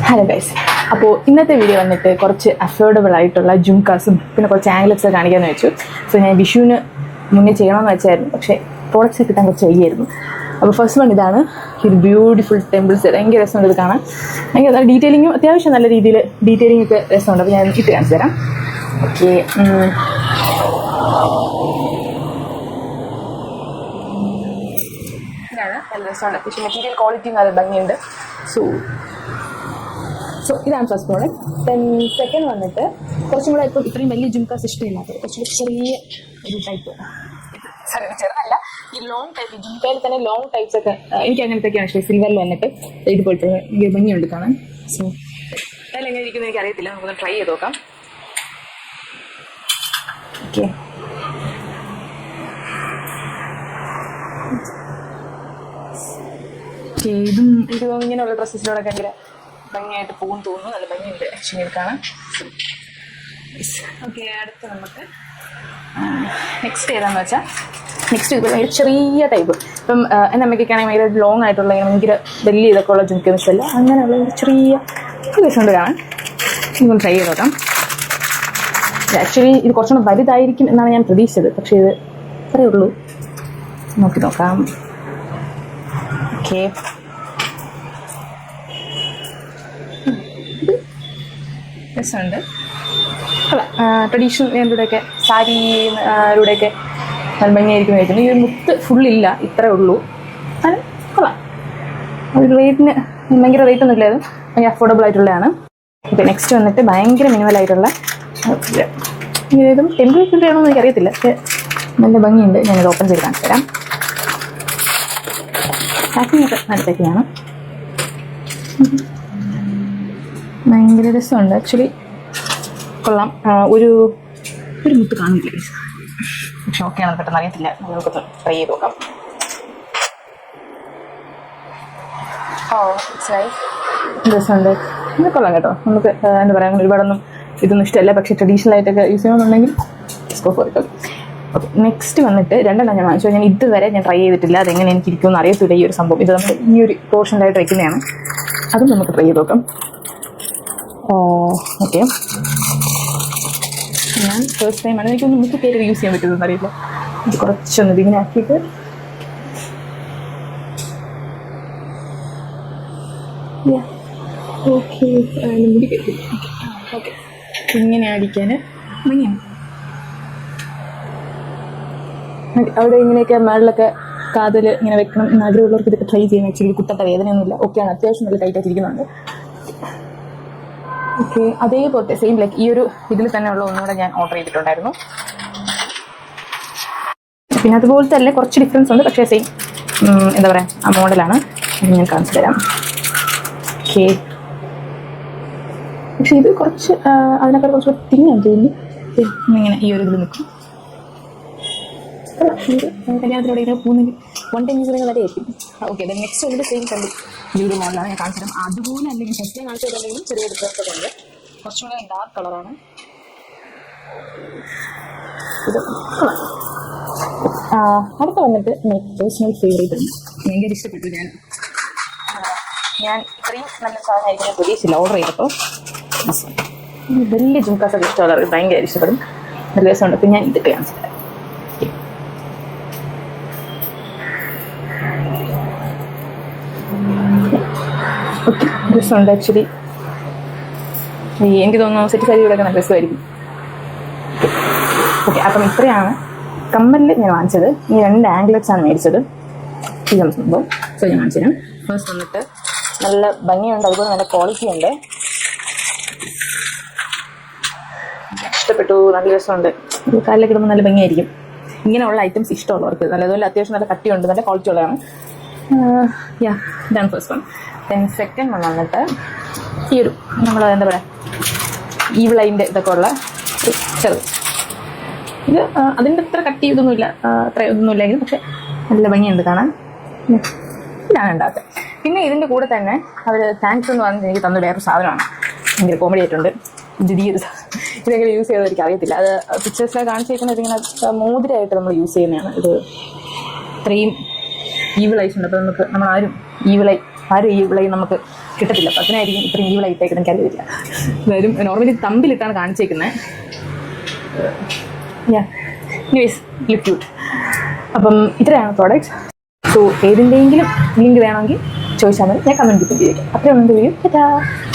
Hello guys, അപ്പോൾ ഇന്നത്തെ video വന്നിട്ട് കുറച്ച് അഫോർഡബിൾ ആയിട്ടുള്ള ജുംകാസും പിന്നെ കുറച്ച് ആംഗ്ലറ്റ്സ് കാണിക്കാമെന്ന് വെച്ചു. സോ ഞാൻ വിഷുവിന് മുന്നേ ചെയ്യണമെന്ന് വെച്ചായിരുന്നു, പക്ഷേ പ്രോഡക്റ്റ്സ് കിട്ടാൻ കുറച്ച് വൈകിയായിരുന്നു. അപ്പോൾ ഫസ്റ്റ് വൺ ഇതാണ്. ഇത് ബ്യൂട്ടിഫുൾ ടെമ്പിൾസ്, ഭയങ്കര രസമുണ്ട് ഇത് കാണാൻ. ഭയങ്കര നല്ല ഡീറ്റെയിലിങ്ങും അത്യാവശ്യം നല്ല രീതിയിൽ ഡീറ്റെയിലിംഗ് ഒക്കെ രസമുണ്ട്. അപ്പോൾ ഞാൻ ഇട്ട് കാണിച്ചു തരാം. ഓക്കെ, ഇതാണ് നല്ല രസമുണ്ട്. പക്ഷേ മെറ്റീരിയൽ ക്വാളിറ്റി നല്ല ഭംഗിയുണ്ട്. സോ ഇതാണ് ഫസ്റ്റ് പ്രോഡക്റ്റ്. ദെൻ സെക്കൻഡ് വന്നിട്ട് കുറച്ചും കൂടെ ഇപ്പം ഇത്രയും വലിയ ജുംകാസ് ഇഷ്ടമില്ലാത്തത് കുറച്ചുകൂടി ചെറിയ ഒരു ടൈപ്പ്, ചെറുതല്ല, ഈ ലോങ് ടൈപ്പ് ജുംകയിൽ തന്നെ ലോങ് ടൈപ്സ് ഒക്കെ എനിക്ക് അങ്ങനത്തെയൊക്കെയാണ് ഇഷ്ടം. സിൽവറിൽ വന്നിട്ട് ഇതുപോലത്തെ ഭംഗിയുണ്ട് കാണാൻ. സോ അതെല്ലാം എങ്ങനെ ഇരിക്കുന്നത് എനിക്ക് അറിയത്തില്ല, നമുക്കൊന്ന് ട്രൈ ചെയ്ത് നോക്കാം. ഓക്കെ, ഇതും എനിക്ക് തോന്നുന്നു ഇങ്ങനെയുള്ള ഡ്രസ്സസിനോടൊക്കെ ഭയങ്കര ഭംഗിയായിട്ട് പോകും തോന്നുന്നു. നല്ല ഭംഗിയുണ്ട് ആക്ച്വലി കാണാൻ. ഓക്കെ, അടുത്ത് നമുക്ക് നെക്സ്റ്റ് ഏതാണെന്ന് വെച്ചാൽ ഇത് ഭയങ്കര ചെറിയ ടൈപ്പ്. ഇപ്പം എൻ്റെ അമ്മയ്ക്കൊക്കെ ആണെങ്കിൽ ഭയങ്കര ലോങ് ആയിട്ടുള്ള ഭയങ്കര വലിയ ഇതൊക്കെ ഉള്ള ജുംക്കൊന്നും ഇഷ്ടമല്ല. അങ്ങനെയുള്ള ചെറിയ രസമുണ്ട് കാണാൻ. ഇതൊന്ന് ട്രൈ ചെയ്ത് നോക്കാം. ആക്ച്വലി ഇത് കുറച്ചുകൂടെ വലുതായിരിക്കും എന്നാണ് ഞാൻ പ്രതീക്ഷിച്ചത്, പക്ഷേ ഇത് അത്രയേ ഉള്ളൂ. നോക്കി നോക്കാം. ഓക്കെ, രസമുണ്ട്. അല്ല, ട്രഡീഷണൽ ഇതിലൂടെയൊക്കെ സാരിയിലൂടെയൊക്കെ നല്ല ഭംഗിയായിരിക്കും കഴിക്കുന്നത്. ഈ ഒരു മുത്ത് ഫുള്ളില്ല, ഇത്രേ ഉള്ളൂ. അത് കൊള്ളാം. ഒരു റേറ്റിന് ഭയങ്കര റേറ്റൊന്നും ഇല്ല, അത് ഭയങ്കര അഫോർഡബിൾ ആയിട്ടുള്ളതാണ്. ഓക്കെ, നെക്സ്റ്റ് വന്നിട്ട് ഭയങ്കര മിനിമലായിട്ടുള്ള ഇതും ടെമ്പിൾ ആണോ എന്ന് എനിക്കറിയത്തില്ല, പക്ഷേ നല്ല ഭംഗിയുണ്ട്. ഞാനിത് ഓപ്പൺ ചെയ്ത് കാണിച്ചു തരാം. പാക്കിംഗ് ഒക്കെ നല്ല പാക്കിങ്ങാണ്. ഭയങ്കര രസമുണ്ട് ആക്ച്വലി, കൊള്ളാം. ഒരു മുത്ത് കാണില്ല, പക്ഷെ ഓക്കെ ആണ്, പെട്ടെന്ന് അറിയത്തില്ല. നമുക്കൊന്ന് ട്രൈ ചെയ്ത് നോക്കാം. രസമുണ്ട്, ഇത് കൊള്ളാം കേട്ടോ. നമുക്ക് എന്താ പറയുക, ഒരുപാടൊന്നും ഇതൊന്നും ഇഷ്ടമല്ല, പക്ഷേ ട്രഡീഷണൽ ആയിട്ടൊക്കെ യൂസ് ചെയ്യണമെന്നുണ്ടെങ്കിൽ ഓക്കെ. നെക്സ്റ്റ് വന്നിട്ട് രണ്ടെണ്ണം ഞാൻ വാങ്ങിച്ചു. ഞാൻ ഇതുവരെ ട്രൈ ചെയ്തിട്ടില്ല, അതെങ്ങനെ എനിക്ക് ഇരിക്കുമെന്ന് അറിയത്തില്ല ഈ ഒരു സംഭവം. ഇത് നമ്മൾ ഈ ഒരു പോർഷനിലായിട്ട് വയ്ക്കുന്നതാണ്. അതും നമുക്ക് ട്രൈ ചെയ്ത് നോക്കാം. ഓക്കെ, ഞാൻ ഫസ്റ്റ് ടൈമാണ്. എനിക്കൊന്ന് നമുക്ക് പേര് യൂസ് ചെയ്യാൻ പറ്റുമെന്ന് അറിയില്ല. ഇത് കുറച്ചൊന്ന് ഇതിങ്ങനെ ആക്കിയിട്ട് ഓക്കെ ഓക്കെ ഇങ്ങനെ അടിക്കാൻ ഭംഗിയാണ്. അവിടെ ഇങ്ങനെയൊക്കെ മേളിലൊക്കെ കാതിൽ ഇങ്ങനെ വെക്കണം എന്ന് ആഗ്രഹമുള്ളവർക്ക് ഇതൊക്കെ ട്രൈ ചെയ്യാൻ. ആക്ച്വലി കുത്തട്ട വേദനയൊന്നുമില്ല, ഓക്കെയാണ്. അത്യാവശ്യം നല്ല ടൈറ്റായിട്ട് ഇരിക്കുന്നുണ്ട്. ഓക്കെ, അതേപോലത്തെ സെയിം ലൈക്ക് ഈ ഒരു ഇതിൽ തന്നെയുള്ള ഒന്നുകൂടെ ഞാൻ ഓർഡർ ചെയ്തിട്ടുണ്ടായിരുന്നു. പിന്നെ അതുപോലത്തെ അല്ലേ, കുറച്ച് ഡിഫറൻസ് ഉണ്ട്, പക്ഷേ സെയിം എന്താ പറയുക ആ മോഡലാണ്. ഞാൻ കാണിച്ചു തരാം. ഓക്കെ, പക്ഷെ ഇത് കുറച്ച് അതിനേക്കാൾ കുറച്ച് തിന്നാൻ തോന്നുന്നു. ഇങ്ങനെ ഈ ഒരു ഇതിൽ നിൽക്കും. കല്യാണത്തിലൂടെ ഇങ്ങനെ പോകുന്നെങ്കിൽ 1 time യൂസ് വരെ ആയിരിക്കും. ഓക്കെ, നെക്സ്റ്റ് വന്നിട്ട് സെയിം കണ്ടു ഈ ഒരു മോഡലാണ് ഞാൻ കാണിച്ചു തരാം. അതുപോലെ അല്ലെങ്കിൽ ഫസ്റ്റ് ഞാൻ കാണിച്ചു തരുന്നെങ്കിലും ചെറിയ ഡിഫറൻസ് ഉണ്ട്. കുറച്ചുകൂടെ ഡാർക്ക് കളറാണ് ഇത്. അടുത്ത വന്നിട്ട് പേഴ്സണൽ ഫേവറേറ്റ് ഉണ്ട്, ഭയങ്കര ഇഷ്ടപ്പെട്ടു. ഞാൻ ഇത്രയും നല്ല സാധനമായിരിക്കും ഞാൻ പ്രതീക്ഷിച്ചില്ല ഓർഡർ ചെയ്തപ്പോൾ. വലിയ ജുംകാസൊക്കെ ഇഷ്ടമുള്ളവർ ഭയങ്കര ഇഷ്ടപ്പെടും, നല്ല രസമുണ്ട്. അപ്പം ഞാൻ ഇതൊക്കെ കാണിച്ചു തരാം. ഓക്കെ, രസമുണ്ട് ആക്ച്വലി. എനിക്ക് തോന്നുന്നു സെറ്റ് സാരിയോടൊക്കെ നല്ല രസമായിരിക്കും. ഓക്കെ, അപ്പം ഇത്രയാണ് കമ്മലിൽ ഞാൻ വാങ്ങിച്ചത്. ഈ 2 ആംഗ്ലറ്റ്സ് ആണ് മേടിച്ചത്. ഇതാണ് സംഭവം. സോ ഞാൻ കാണിച്ചു തരാം. ഫസ്റ്റ് വന്നിട്ട് നല്ല ഭംഗിയുണ്ട്, അതുപോലെ നല്ല ക്വാളിറ്റി ഉണ്ട്. ഇഷ്ടപ്പെട്ടു, നല്ല രസമുണ്ട്. കാലിലേക്ക് ഇടുമ്പോൾ നല്ല ഭംഗിയായിരിക്കും. ഇങ്ങനെയുള്ള ഐറ്റംസ് ഇഷ്ടമുള്ളവർക്ക് നല്ലതുപോലെ അത്യാവശ്യം നല്ല കട്ടിയുണ്ട്, നല്ല ക്വാളിറ്റി ഉള്ളതാണ്. ഇതാണ് first one. Then second one വന്നിട്ട് ഈ ഒരു നമ്മൾ എന്താ പറയുക ഈവിളൈൻ്റെ ഇതൊക്കെ ഉള്ള ചെറുത്. ഇത് അതിൻ്റെ അത്ര കട്ടി ഇതൊന്നുമില്ല, അത്ര ഇതൊന്നുമില്ലെങ്കിലും പക്ഷെ നല്ല ഭംഗിയുണ്ട് കാണാൻ. ഇതാണ് ഉണ്ടാക്കുക. പിന്നെ ഇതിൻ്റെ കൂടെ തന്നെ അവർ താങ്ക്സ് എന്ന് പറഞ്ഞ് എനിക്ക് തന്ന വേറൊരു സാധനമാണ്. ഭയങ്കര കോമഡി ആയിട്ടുണ്ട്. ഇതെങ്ങനെ യൂസ് ചെയ്തത് എനിക്ക് അറിയത്തില്ല. അത് പിക്ചേഴ്സിലൊക്കെ കാണിച്ചേക്കുന്നത് ഇങ്ങനെ മോതിരമായിട്ട് നമ്മൾ യൂസ് ചെയ്യുന്നതാണ്. ഇത് ഇത്രയും ഈവിളൈസ് ഉണ്ട്. അപ്പോൾ നമ്മൾ ആരും ഈവിളൈ നമുക്ക് കിട്ടത്തില്ല. അപ്പോൾ അതിനായിരിക്കും ഇത്രയും ഈവിൾ ആയിട്ടേക്കുന്നത്, എനിക്കറിയില്ല. എന്തായാലും നോർമലി തമ്പിലിട്ടാണ് കാണിച്ചേക്കുന്നത്. Anyways look cute. അപ്പം ഇത്രയാണ് പ്രോഡക്റ്റ്സ്. സോ ഏതിൻ്റെയെങ്കിലും ലിങ്ക് വേണമെങ്കിൽ ചോദിച്ചാൽ മതി, ഞാൻ കമൻറ്റ് ചെയ്തിരിക്കും. അത്രയും വീഡിയോ.